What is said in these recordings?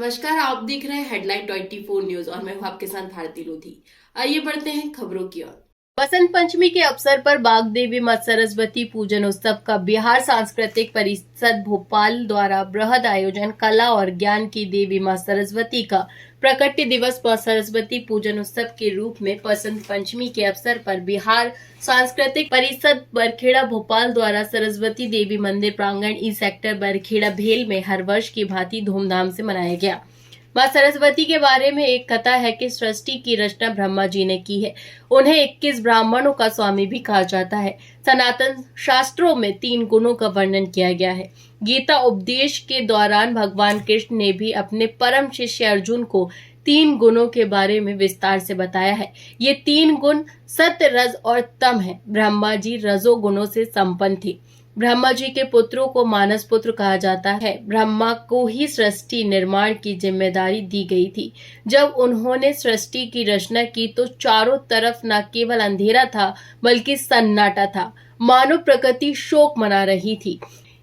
नमस्कार, आप देख रहे हैं हेडलाइन 24 न्यूज और मैं हूं आपके साथ भारती लोधी। आइए बढ़ते हैं खबरों की ओर। बसंत पंचमी के अवसर पर बाग देवी मां सरस्वती पूजन उत्सव का बिहार सांस्कृतिक परिषद भोपाल द्वारा बृहद आयोजन कला और ज्ञान की देवी मां सरस्वती का प्रकट्य दिवस व सरस्वती पूजन उत्सव के रूप में बसंत पंचमी के अवसर पर बिहार सांस्कृतिक परिषद बरखेड़ा भोपाल द्वारा सरस्वती देवी मंदिर प्रांगण ई सेक्टर बरखेड़ा भेल में हर वर्ष की भांति धूमधाम से मनाया गया। मां सरस्वती के बारे में एक कथा है कि सृष्टि की रचना ब्रह्मा जी ने की है। उन्हें 21 ब्राह्मणों का स्वामी भी कहा जाता है। सनातन शास्त्रों में 3 गुणों का वर्णन किया गया है। गीता उपदेश के दौरान भगवान कृष्ण ने भी अपने परम शिष्य अर्जुन को 3 गुणों के बारे में विस्तार से बताया है। ये 3 गुण सत्य, रज और तम है। ब्रह्मा जी रजो गुणों से संपन्न थे। ब्रह्मा जी के पुत्रों को मानस पुत्र कहा जाता है। ब्रह्मा को ही सृष्टि निर्माण की जिम्मेदारी दी गई थी। जब उन्होंने सृष्टि की रचना की तो चारों तरफ न केवल अंधेरा था बल्कि सन्नाटा था। मानव प्रकृति शोक मना रही थी।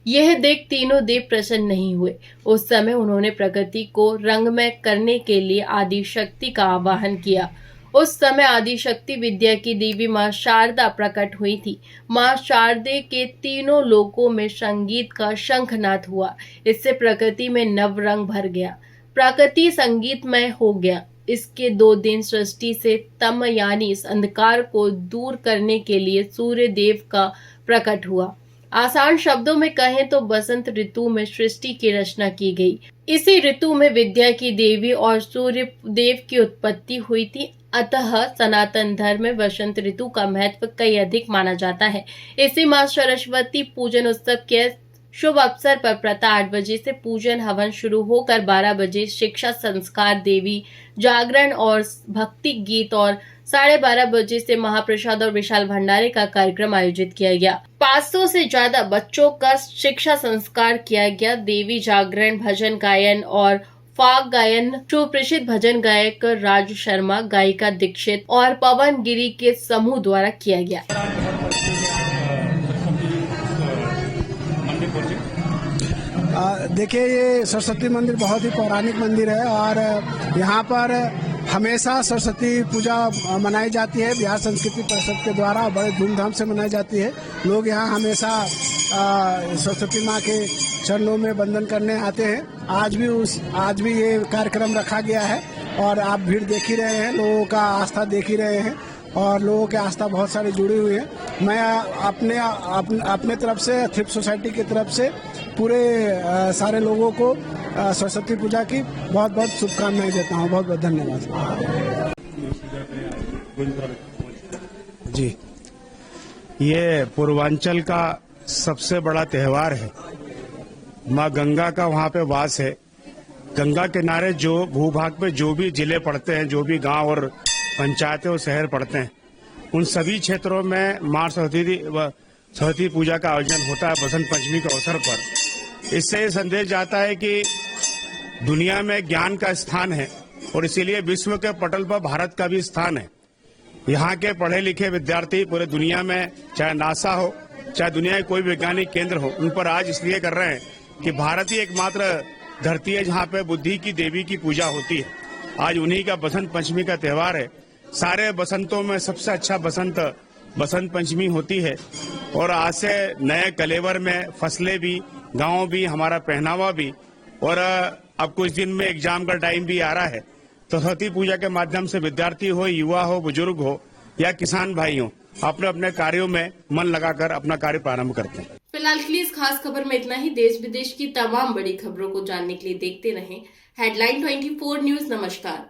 यह देख तीनों देव प्रसन्न नहीं हुए। उस समय उन्होंने प्रकृति को रंगमय करने के लिए आदि शक्ति का आवाहन किया। उस समय आदि शक्ति विद्या की देवी मां शारदा प्रकट हुई थी। मां शारदे के तीनों लोकों में संगीत का शंखनाद हुआ। इससे प्रकृति में नव रंग भर गया। प्रकृति संगीतमय हो गया। इसके 2 दिन सृष्टि से तम यानी इस अंधकार को दूर करने के लिए सूर्य देव का प्रकट हुआ। आसान शब्दों में कहें तो बसंत ऋतु में सृष्टि की रचना की गई। इसी ऋतु में विद्या की देवी और सूर्य देव की उत्पत्ति हुई थी। अतः सनातन धर्म में बसंत ऋतु का महत्व कई अधिक माना जाता है। इसी मां सरस्वती पूजन उत्सव के शुभ अवसर पर प्रातः 8 बजे से पूजन हवन शुरू होकर 12 बजे शिक्षा संस्कार, देवी जागरण और भक्ति गीत और 12:30 बजे से महाप्रसाद और विशाल भंडारे का कार्यक्रम आयोजित किया गया। 500 से ज्यादा बच्चों का शिक्षा संस्कार किया गया। देवी जागरण, भजन गायन और फाग गायन सुप्रसिद्ध भजन गायक राजू शर्मा, गायिका दीक्षित और पवन गिरी के समूह द्वारा किया गया। देखिए, ये सरस्वती मंदिर बहुत ही पौराणिक मंदिर है और यहाँ पर हमेशा सरस्वती पूजा मनाई जाती है। बिहार संस्कृति परिषद के द्वारा बड़े धूमधाम से मनाई जाती है। लोग यहाँ हमेशा सरस्वती माँ के चरणों में वंदन करने आते हैं। आज भी ये कार्यक्रम रखा गया है और आप भीड़ देख ही रहे हैं, लोगों का आस्था देख ही रहे हैं और लोगों की आस्था बहुत सारी जुड़ी हुई है। मैं अपने तरफ से, थ्रिफ्ट सोसाइटी की तरफ से पूरे सारे लोगों को सरस्वती पूजा की बहुत बहुत शुभकामनाएं देता हूँ। बहुत बहुत धन्यवाद जी। ये पूर्वांचल का सबसे बड़ा त्योहार है। माँ गंगा का वहाँ पे वास है। गंगा किनारे जो भूभाग पे जो भी जिले पड़ते हैं, जो भी गांव और पंचायतें और शहर पड़ते हैं, उन सभी क्षेत्रों में माँ सरस्वती पूजा का आयोजन होता है बसंत पंचमी के अवसर पर। इससे संदेश जाता है कि दुनिया में ज्ञान का स्थान है और इसीलिए विश्व के पटल पर भारत का भी स्थान है। यहाँ के पढ़े लिखे विद्यार्थी पूरे दुनिया में, चाहे नासा हो, चाहे दुनिया के कोई वैज्ञानिक केंद्र हो, उन पर आज इसलिए कर रहे हैं कि भारत ही एकमात्र धरती है जहाँ पे बुद्धि की देवी की पूजा होती है। आज उन्हीं का बसंत पंचमी का त्योहार है। सारे बसंतों में सबसे अच्छा बसंत पंचमी होती है और आज से नए कलेवर में फसलें भी, गाँव भी, हमारा पहनावा भी, और अब कुछ दिन में एग्जाम का टाइम भी आ रहा है। तो सरस्वती पूजा के माध्यम से विद्यार्थी हो, युवा हो, बुजुर्ग हो या किसान भाई हो, अपने अपने कार्यों में मन लगाकर अपना कार्य प्रारंभ करते हैं। फिलहाल के लिए इस खास खबर में इतना ही। देश विदेश की तमाम बड़ी खबरों को जानने के लिए देखते रहें हेडलाइन 24 न्यूज। नमस्कार।